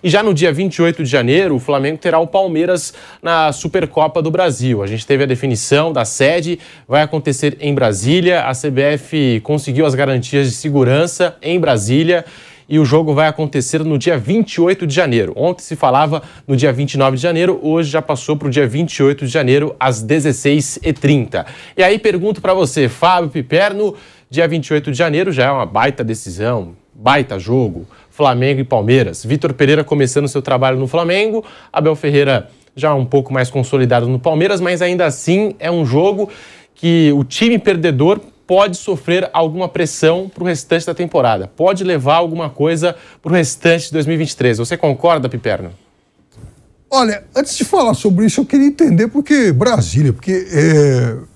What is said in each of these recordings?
E já no dia 28 de janeiro, o Flamengo terá o Palmeiras na Supercopa do Brasil. A gente teve a definição da sede, vai acontecer em Brasília. A CBF conseguiu as garantias de segurança em Brasília e o jogo vai acontecer no dia 28 de janeiro. Ontem se falava no dia 29 de janeiro, hoje já passou para o dia 28 de janeiro, às 16h30. E aí pergunto para você, Fábio Piperno, dia 28 de janeiro já é uma baita decisão, baita jogo. Flamengo e Palmeiras. Vitor Pereira começando seu trabalho no Flamengo, Abel Ferreira já um pouco mais consolidado no Palmeiras, mas ainda assim é um jogo que o time perdedor pode sofrer alguma pressão para o restante da temporada, pode levar alguma coisa para o restante de 2023. Você concorda, Piperno? Olha, antes de falar sobre isso, eu queria entender porque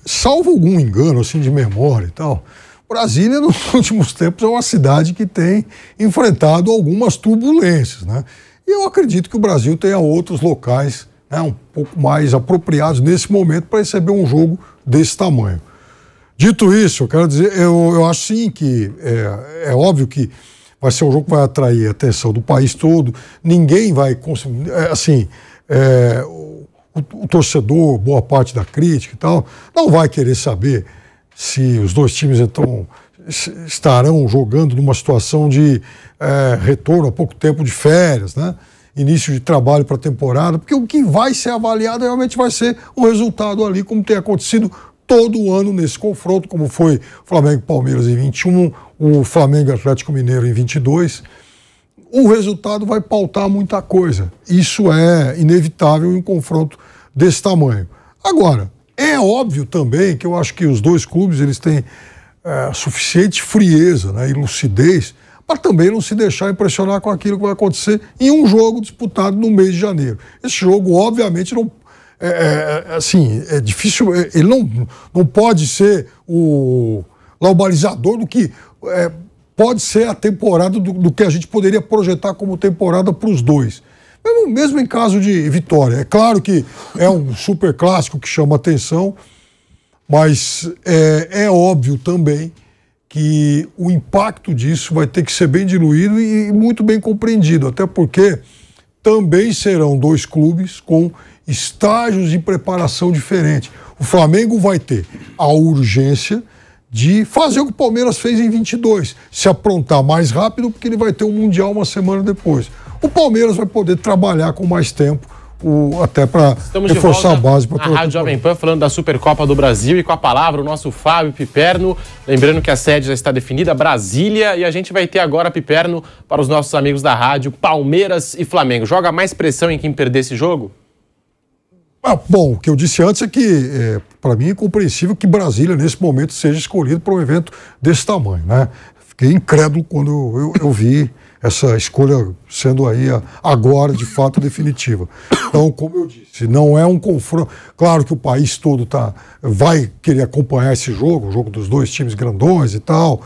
salvo algum engano assim de memória e tal, Brasília, nos últimos tempos, é uma cidade que tem enfrentado algumas turbulências, né? E eu acredito que o Brasil tenha outros locais, né, um pouco mais apropriados nesse momento para receber um jogo desse tamanho. Dito isso, eu quero dizer, eu acho sim que é óbvio que vai ser um jogo que vai atrair a atenção do país todo, ninguém vai conseguir, o torcedor, boa parte da crítica e tal, não vai querer saber se os dois times então estarão jogando numa situação de retorno há pouco tempo de férias, né? Início de trabalho para a temporada, porque o que vai ser avaliado realmente vai ser o resultado ali, como tem acontecido todo ano nesse confronto, como foi Flamengo e Palmeiras em 21, o Flamengo e Atlético Mineiro em 22. O resultado vai pautar muita coisa. Isso é inevitável em um confronto desse tamanho. Agora, é óbvio também que eu acho que os dois clubes eles têm suficiente frieza, né, e lucidez para também não se deixar impressionar com aquilo que vai acontecer em um jogo disputado no mês de janeiro. Esse jogo, obviamente, não é difícil, ele não pode ser o balizador do que pode ser a temporada do que a gente poderia projetar como temporada para os dois. Mesmo em caso de vitória. É claro que é um super clássico que chama atenção, mas é óbvio também que o impacto disso vai ter que ser bem diluído e muito bem compreendido, até porque também serão dois clubes com estágios de preparação diferentes. O Flamengo vai ter a urgência de fazer o que o Palmeiras fez em 22, se aprontar mais rápido, porque ele vai ter um Mundial uma semana depois. O Palmeiras vai poder trabalhar com mais tempo, até para reforçar a base. A Rádio Jovem Pan falando da Supercopa do Brasil e com a palavra o nosso Fábio Piperno, lembrando que a sede já está definida, Brasília, e a gente vai ter agora, Piperno, para os nossos amigos da rádio, Palmeiras e Flamengo. Joga mais pressão em quem perder esse jogo? Bom, o que eu disse antes é que, para mim, é incompreensível que Brasília, nesse momento, seja escolhido para um evento desse tamanho, né? Fiquei incrédulo quando eu vi essa escolha sendo aí agora, de fato, definitiva. Então, como eu disse, não é um confronto. Claro que o país todo vai querer acompanhar esse jogo, o jogo dos dois times grandões e tal,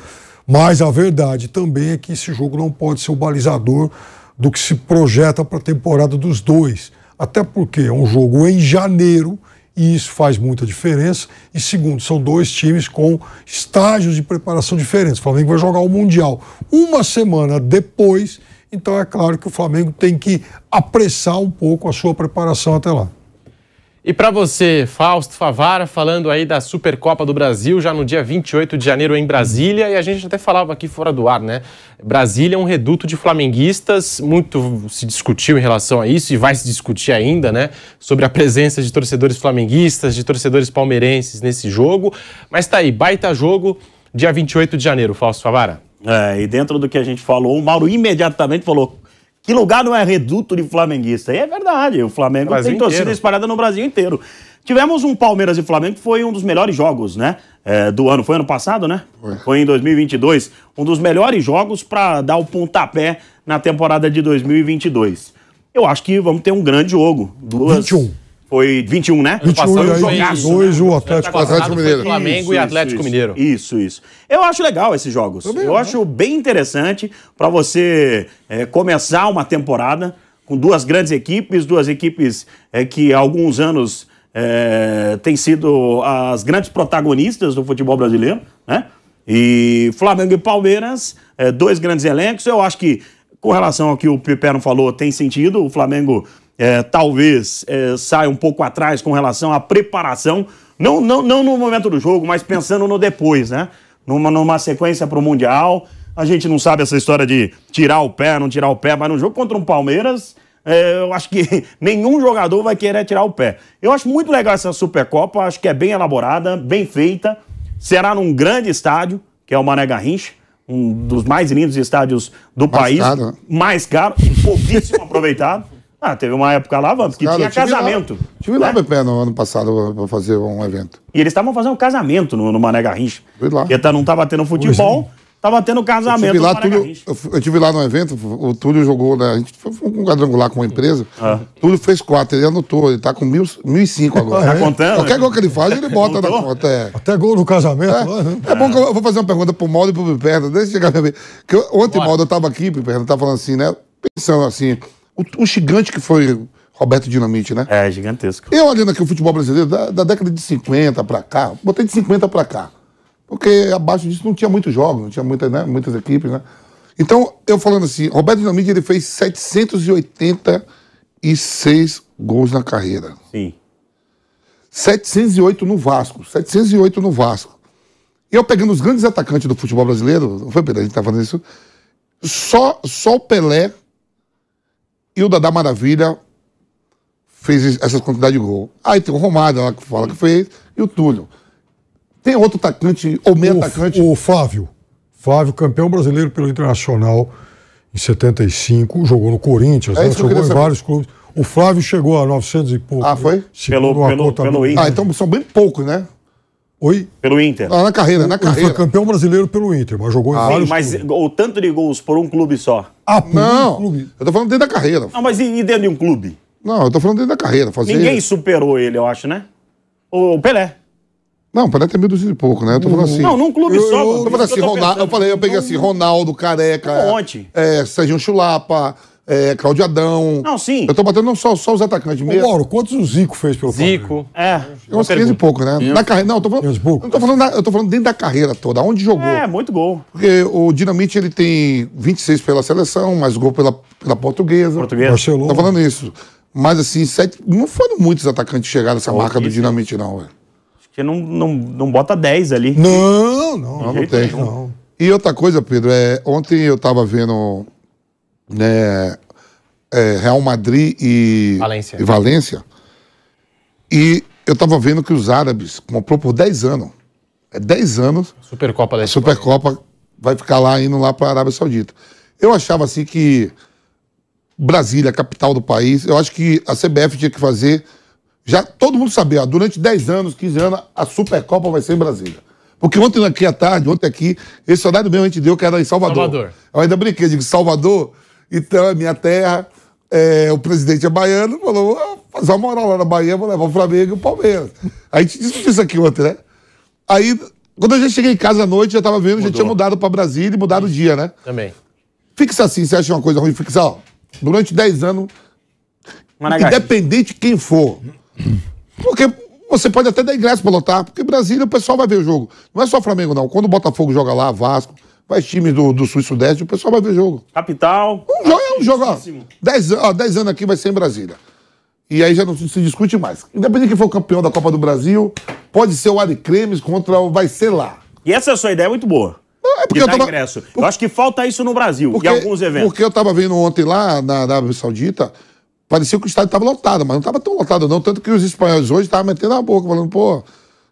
mas a verdade também é que esse jogo não pode ser o balizador do que se projeta para a temporada dos dois. Até porque é um jogo em janeiro e isso faz muita diferença. E segundo, são dois times com estágios de preparação diferentes. O Flamengo vai jogar o Mundial uma semana depois, então é claro que o Flamengo tem que apressar um pouco a sua preparação até lá. E para você, Fausto Favara, falando aí da Supercopa do Brasil, já no dia 28 de janeiro em Brasília, e a gente até falava aqui fora do ar, né? Brasília é um reduto de flamenguistas, muito se discutiu em relação a isso, e vai se discutir ainda, né? Sobre a presença de torcedores flamenguistas, de torcedores palmeirenses nesse jogo, mas tá aí, baita jogo, dia 28 de janeiro, Fausto Favara. E dentro do que a gente falou, o Mauro imediatamente falou: que lugar não é reduto de flamenguista? E é verdade, o Flamengo tem torcida espalhada no Brasil inteiro. Tivemos um Palmeiras e Flamengo que foi um dos melhores jogos, né? Do ano. Foi ano passado, né? Foi em 2022. Um dos melhores jogos para dar o pontapé na temporada de 2022. Eu acho que vamos ter um grande jogo. 21. Foi 21, né? 21 o Atlético Mineiro. Flamengo e Atlético Mineiro. Isso. Eu acho legal esses jogos. Eu acho bem interessante para você começar uma temporada com duas grandes equipes, que há alguns anos têm sido as grandes protagonistas do futebol brasileiro, né? E Flamengo e Palmeiras, dois grandes elencos. Eu acho que com relação ao que o Piperno falou, tem sentido. O Flamengo talvez saia um pouco atrás com relação à preparação, não no momento do jogo, mas pensando no depois, né? Numa sequência para o Mundial. A gente não sabe essa história de tirar o pé, não tirar o pé, mas no jogo contra um Palmeiras, eu acho que nenhum jogador vai querer tirar o pé. Eu acho muito legal essa Supercopa, acho que é bem elaborada, bem feita. Será num grande estádio, que é o Mané Garrincha, um dos mais lindos estádios do país. Caro, né? Mais caro, pouquíssimo aproveitado. Teve uma época lá, Vamp, que tinha casamento. Tive lá, Pepe, no ano passado, para fazer um evento. E eles estavam fazendo um casamento no Mané Garrincha. Fui lá. Porque não estava tendo futebol, estava tendo casamento no Mané Garrincha. Eu estive lá no evento, o Túlio jogou, né? A gente foi um quadrangular com uma empresa. Túlio fez 4, ele anotou, ele tá com 1.005 agora. Tá contando? Qualquer gol que ele faz, ele bota na conta. Até gol no casamento. Lá, né? É bom que eu vou fazer uma pergunta pro Mauro e pro Piperno, deixa eu chegar a ver. Ontem, Mauro, eu tava aqui, Piperno, tava falando assim, né? Pensando assim, o gigante que foi Roberto Dinamite, né? É, gigantesco. Eu olhando aqui o futebol brasileiro, da década de 50 pra cá, botei de 50 pra cá. Porque abaixo disso não tinha muitos jogos, não tinha muitas equipes, né? Então, eu falando assim, Roberto Dinamite, ele fez 786 gols na carreira. Sim. 708 no Vasco. 708 no Vasco. E eu pegando os grandes atacantes do futebol brasileiro, não foi, Pedro? A gente tá fazendo isso. Só o Pelé e o Dadá Maravilha fez essa quantidade de gol. Aí tem o Romário lá que fala que fez, e o Túlio. Tem outro atacante, ou meio atacante. O Flávio. Flávio, campeão brasileiro pelo Internacional em 75, jogou no Corinthians, né? Jogou em vários clubes. O Flávio chegou a 900 e pouco. Ah, foi? Pelo Inter. Então são bem poucos, né? Oi? Pelo Inter. Na carreira. Ele foi campeão brasileiro pelo Inter, mas jogou em vários clubes. Mas o tanto de gols por um clube só? Por um clube? Eu tô falando dentro da carreira. Não, mas e dentro de um clube? Não, eu tô falando dentro da carreira. Ninguém superou ele, eu acho, né? O Pelé. Não, o Pelé tem 1.200 e pouco, né? Eu tô falando assim. Não, num clube só. Eu tô falando assim, Ronaldo, eu peguei assim, Ronaldo, Careca. Um monte. Serginho Chulapa, Cláudio Adão. Não, sim. Eu tô batendo só os atacantes mesmo. Mauro, quantos o Zico fez pelo Zico. Uns 15 e pouco, né? Na carreira. Não, eu tô falando, eu tô falando dentro da carreira toda, onde jogou. Muito gol. Porque o Dinamite, ele tem 26 pela seleção, mais gol pela Portuguesa. Barcelona. Tô falando isso. Mas assim, não foram muitos atacantes que chegaram nessa marca do Dinamite, não, velho. Acho que não bota 10 ali. Não tem. Não. E outra coisa, Pedro, ontem eu tava vendo Real Madrid e Valência. E eu tava vendo que os árabes comprou por 10 anos. 10 anos. Supercopa da Supercopa vai ficar lá, indo lá para a Arábia Saudita. Eu achava assim que Brasília, capital do país, eu acho que a CBF tinha que fazer, já todo mundo sabia, durante 10 anos, 15 anos, a Supercopa vai ser em Brasília. Porque ontem aqui à tarde, ontem aqui, esse horário mesmo a gente deu que era em Salvador. Eu ainda brinquei, digo, Salvador, então é minha terra, o presidente é baiano, falou, vou fazer uma moral lá na Bahia, vou levar o Flamengo e o Palmeiras. A gente discutiu isso aqui ontem, né? Aí, quando eu já cheguei em casa à noite, já tava vendo, já tinha mudado para Brasília e mudado o dia, né? Também. Fixa assim, você acha uma coisa ruim? Fixa, ó, durante 10 anos, independente de quem for. Porque você pode até dar ingresso para lotar, porque Brasília o pessoal vai ver o jogo. Não é só Flamengo, não. Quando o Botafogo joga lá, Vasco, vai times do Sul e Sudeste, o pessoal vai ver o jogo. Capital. Um jogo, ó. 10 anos aqui vai ser em Brasília. E aí já não se discute mais. Independente de quem for campeão da Copa do Brasil, pode ser o Ari Cremes contra o vai ser lá. E essa sua ideia é muito boa. Porque ingresso. Eu acho que falta isso no Brasil, em alguns eventos. Porque eu tava vendo ontem lá na Arábia Saudita, parecia que o estádio estava lotado, mas não estava tão lotado não, tanto que os espanhóis hoje estavam metendo a boca, falando, pô...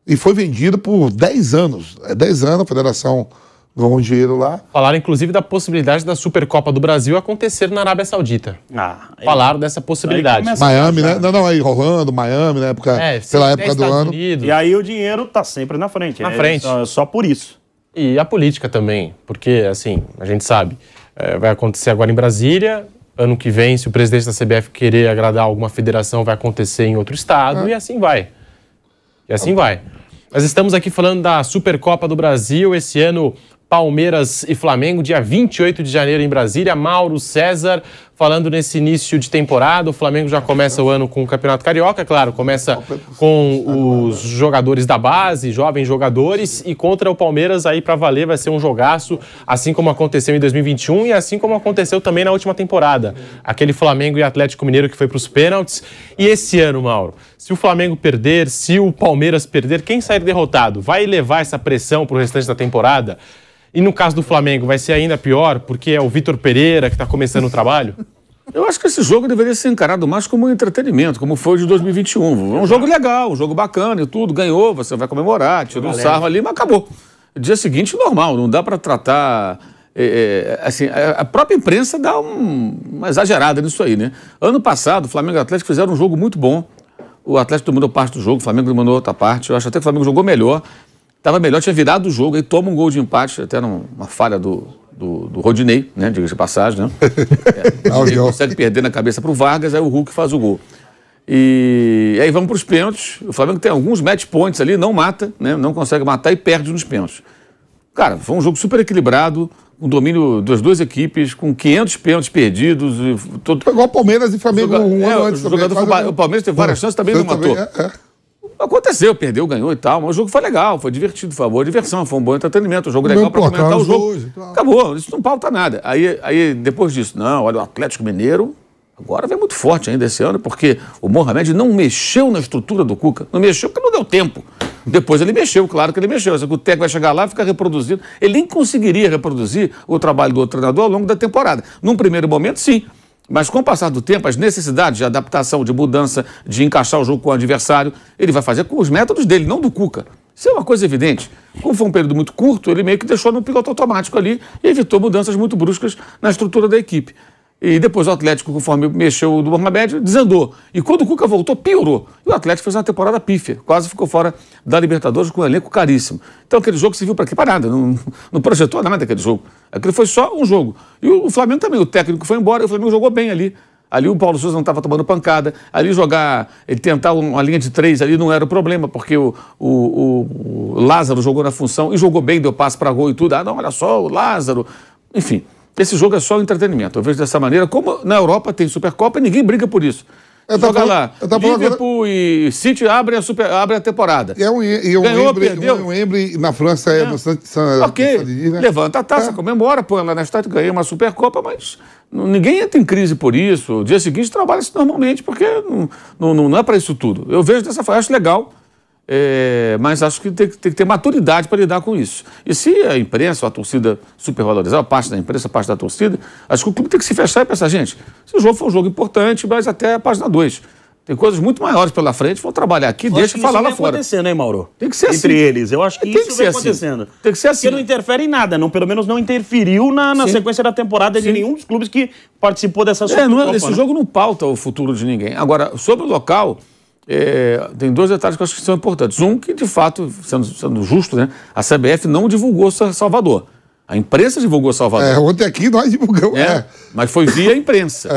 E foi vendido por 10 anos. 10 anos, a federação ganhou um dinheiro lá. Falaram, inclusive, da possibilidade da Supercopa do Brasil acontecer na Arábia Saudita. Falaram dessa possibilidade. Miami, né? Não, aí rolando, Miami, na época, pela época do ano. Unidos. E aí o dinheiro tá sempre na frente. Só por isso. E a política também, porque, assim, a gente sabe, vai acontecer agora em Brasília, ano que vem, se o presidente da CBF querer agradar alguma federação, vai acontecer em outro estado, e assim vai. Nós estamos aqui falando da Supercopa do Brasil, esse ano Palmeiras e Flamengo, dia 28 de janeiro em Brasília. Mauro César, falando nesse início de temporada. O Flamengo já começa o ano com o Campeonato Carioca, claro, começa com os jogadores da base, jovens jogadores, e contra o Palmeiras aí para valer vai ser um jogaço, assim como aconteceu em 2021 e assim como aconteceu também na última temporada. Aquele Flamengo e Atlético Mineiro que foi para os pênaltis. E esse ano, Mauro, se o Flamengo perder, se o Palmeiras perder, quem sair derrotado vai levar essa pressão para o restante da temporada? E no caso do Flamengo, vai ser ainda pior, porque é o Vitor Pereira que está começando o trabalho? Eu acho que esse jogo deveria ser encarado mais como um entretenimento, como foi o de 2021. É um jogo legal, um jogo bacana e tudo. Ganhou, você vai comemorar, tira um sarro ali, mas acabou. Dia seguinte, normal, não dá para tratar... assim, a própria imprensa dá uma exagerada nisso aí, né? Ano passado, o Flamengo e o Atlético fizeram um jogo muito bom. O Atlético dominou parte do jogo, o Flamengo dominou outra parte. Eu acho até que o Flamengo jogou melhor. Estava melhor, tinha virado o jogo, aí toma um gol de empate, até numa falha do Rodinei, né? Diga-se de passagem, né? Ele consegue perder na cabeça pro Vargas, aí o Hulk faz o gol. E aí vamos para os pênaltis. O Flamengo tem alguns match points ali, não mata, né? Não consegue matar e perde nos pênaltis. Cara, foi um jogo super equilibrado, um domínio das duas equipes, com 500 pênaltis perdidos. Foi igual o Palmeiras e Flamengo um ano antes. O Palmeiras teve várias chances, também não matou. Aconteceu, perdeu, ganhou e tal, mas o jogo foi legal, foi divertido, foi uma boa diversão, foi um bom entretenimento, um jogo legal para comentar o jogo. Acabou, isso não pauta nada. Aí depois disso, não, olha, o Atlético Mineiro agora vem muito forte ainda esse ano, porque o Mohamed não mexeu na estrutura do Cuca, não mexeu porque não deu tempo. Depois ele mexeu, claro que ele mexeu, só que o técnico vai chegar lá e ficar reproduzindo. Ele nem conseguiria reproduzir o trabalho do outro treinador ao longo da temporada. Num primeiro momento, sim. Mas com o passar do tempo, as necessidades de adaptação, de mudança, de encaixar o jogo com o adversário, ele vai fazer com os métodos dele, não do Cuca. Isso é uma coisa evidente. Como foi um período muito curto, ele meio que deixou no piloto automático ali e evitou mudanças muito bruscas na estrutura da equipe. E depois o Atlético, conforme mexeu do Mohamed, desandou. E quando o Cuca voltou, piorou. E o Atlético fez uma temporada pífia. Quase ficou fora da Libertadores com um elenco caríssimo. Então aquele jogo serviu para quê? Para nada. Não projetou nada aquele jogo. Aquele foi só um jogo. E o Flamengo também. O técnico foi embora e o Flamengo jogou bem ali. Ali o Paulo Sousa não estava tomando pancada. Ali ele tentar uma linha de 3 ali não era o problema, porque o Lázaro jogou na função e jogou bem, deu passe para gol e tudo. Ah, não, olha só, o Lázaro. Enfim. Esse jogo é só entretenimento. Eu vejo dessa maneira. Como na Europa tem Supercopa e ninguém briga por isso. Joga lá. Liverpool e City abre a temporada. Ganhou, perdeu. Um Wembley na França ok, né? Levanta a taça, comemora, põe lá na estátua, ganhei uma Supercopa, mas ninguém entra em crise por isso. O dia seguinte trabalha-se normalmente, porque não é para isso tudo. Eu vejo dessa forma, acho legal. Mas acho que tem que ter maturidade para lidar com isso. E se a imprensa, a torcida supervalorizar, a parte da imprensa, a parte da torcida, acho que o clube tem que se fechar e pensar, gente, esse jogo foi um jogo importante, mas até a página 2. Tem coisas muito maiores pela frente, vão trabalhar aqui, deixa eu falar lá fora. Isso vem acontecendo, hein, Mauro? Tem que ser assim. Entre eles, eu acho que isso vem acontecendo. Tem que ser assim. Porque não interfere em nada, pelo menos não interferiu na sequência da temporada de nenhum dos clubes que participou dessa Supercopa. Esse jogo não pauta o futuro de ninguém. Agora, sobre o local... tem dois detalhes que eu acho que são importantes. Um, que de fato, sendo justo, né, a CBF não divulgou Salvador. A imprensa divulgou Salvador. Ontem aqui nós divulgamos. Mas foi via imprensa.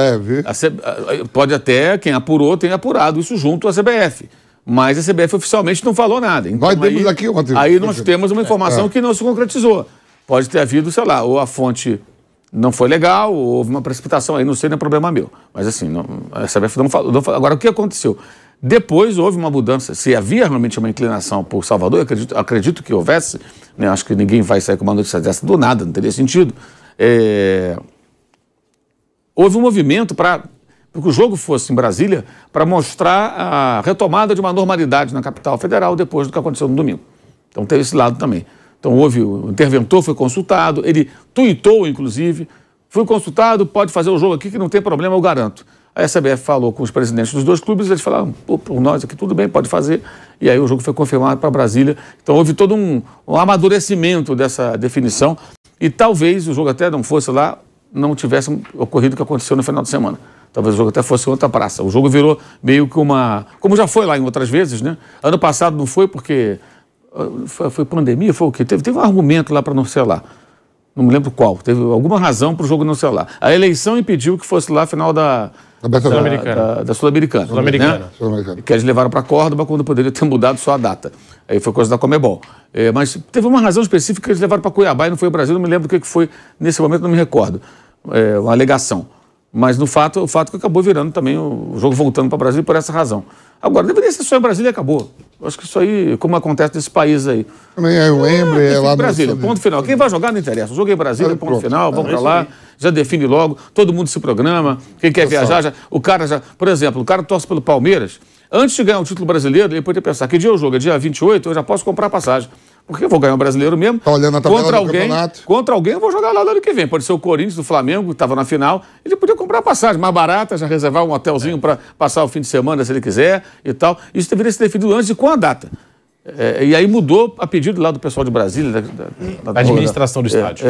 Pode até, quem apurou, tenha apurado isso junto à CBF. Mas a CBF oficialmente não falou nada. Então, nós temos aqui ontem. Aí nós temos uma informação que não se concretizou. Pode ter havido, sei lá, ou a fonte não foi legal, ou houve uma precipitação aí, não sei, não é problema meu. Mas assim, a CBF não falou. Agora, o que aconteceu? Depois houve uma mudança. Se havia realmente uma inclinação por Salvador, eu acredito que houvesse, né? Acho que ninguém vai sair com uma notícia dessa do nada, não teria sentido. Houve um movimento para que o jogo fosse em Brasília para mostrar a retomada de uma normalidade na capital federal depois do que aconteceu no domingo. Então teve esse lado também. Então o interventor foi consultado, ele tuitou, inclusive, fui consultado, pode fazer o jogo aqui que não tem problema, eu garanto. A CBF falou com os presidentes dos dois clubes, eles falaram, por nós aqui tudo bem, pode fazer. E aí o jogo foi confirmado para Brasília. Então houve todo um amadurecimento dessa definição e talvez o jogo até não fosse lá, não tivesse ocorrido o que aconteceu no final de semana. Talvez o jogo até fosse em outra praça. O jogo virou meio que como já foi lá em outras vezes, né? Ano passado não foi porque foi pandemia, foi o quê? Teve um argumento lá para não ser lá. Não me lembro qual. Teve alguma razão para o jogo não ser lá. A eleição impediu que fosse lá a final da Sul-Americana. Né? Que eles levaram para Córdoba quando poderia ter mudado só a data. Aí foi coisa da Conmebol. Mas teve uma razão específica que eles levaram para Cuiabá e não foi o Brasil. Não me lembro o que foi nesse momento, não me recordo. Uma alegação. Mas no fato, o fato que acabou virando também o jogo voltando para o Brasil por essa razão. Agora, deveria ser só em Brasília e acabou. Eu acho que isso aí, como acontece nesse país aí. Também é o Embre, é lá no Brasília, ponto final. Quem vai jogar não interessa. O jogo é em Brasília, ponto final, vamos para lá, já define logo, todo mundo se programa, quem quer viajar, o cara já... Por exemplo, o cara torce pelo Palmeiras, antes de ganhar o título brasileiro, ele poderia pensar, que dia eu jogo? É dia 28, eu já posso comprar passagem. Porque eu vou ganhar o brasileiro mesmo. Tá olhando a tabela do campeonato. Contra alguém eu vou jogar lá no ano que vem. Pode ser o Corinthians, do Flamengo, que estava na final. Ele podia comprar a passagem mais barata, já reservar um hotelzinho para passar o fim de semana, se ele quiser e tal. Isso deveria ser definido antes de com a data. E aí mudou a pedido lá do pessoal de Brasília. Da administração do estádio.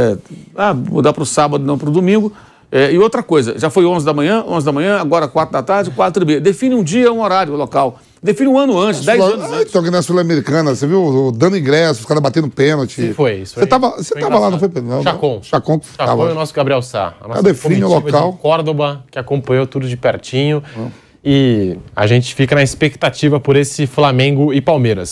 Mudar para o sábado, não para o domingo. E outra coisa, já foi 11 da manhã, agora 4 da tarde, 4h30. Define um dia, um horário local. Define um ano antes, 10 anos antes. Então, aqui na Sul-Americana, você viu dando ingresso, os caras batendo pênalti. Sim, foi isso. Você tava lá, não foi? Não, Chacon e o nosso Gabriel Sá. A nossa define o local. De Córdoba, que acompanhou tudo de pertinho. E a gente fica na expectativa por esse Flamengo e Palmeiras.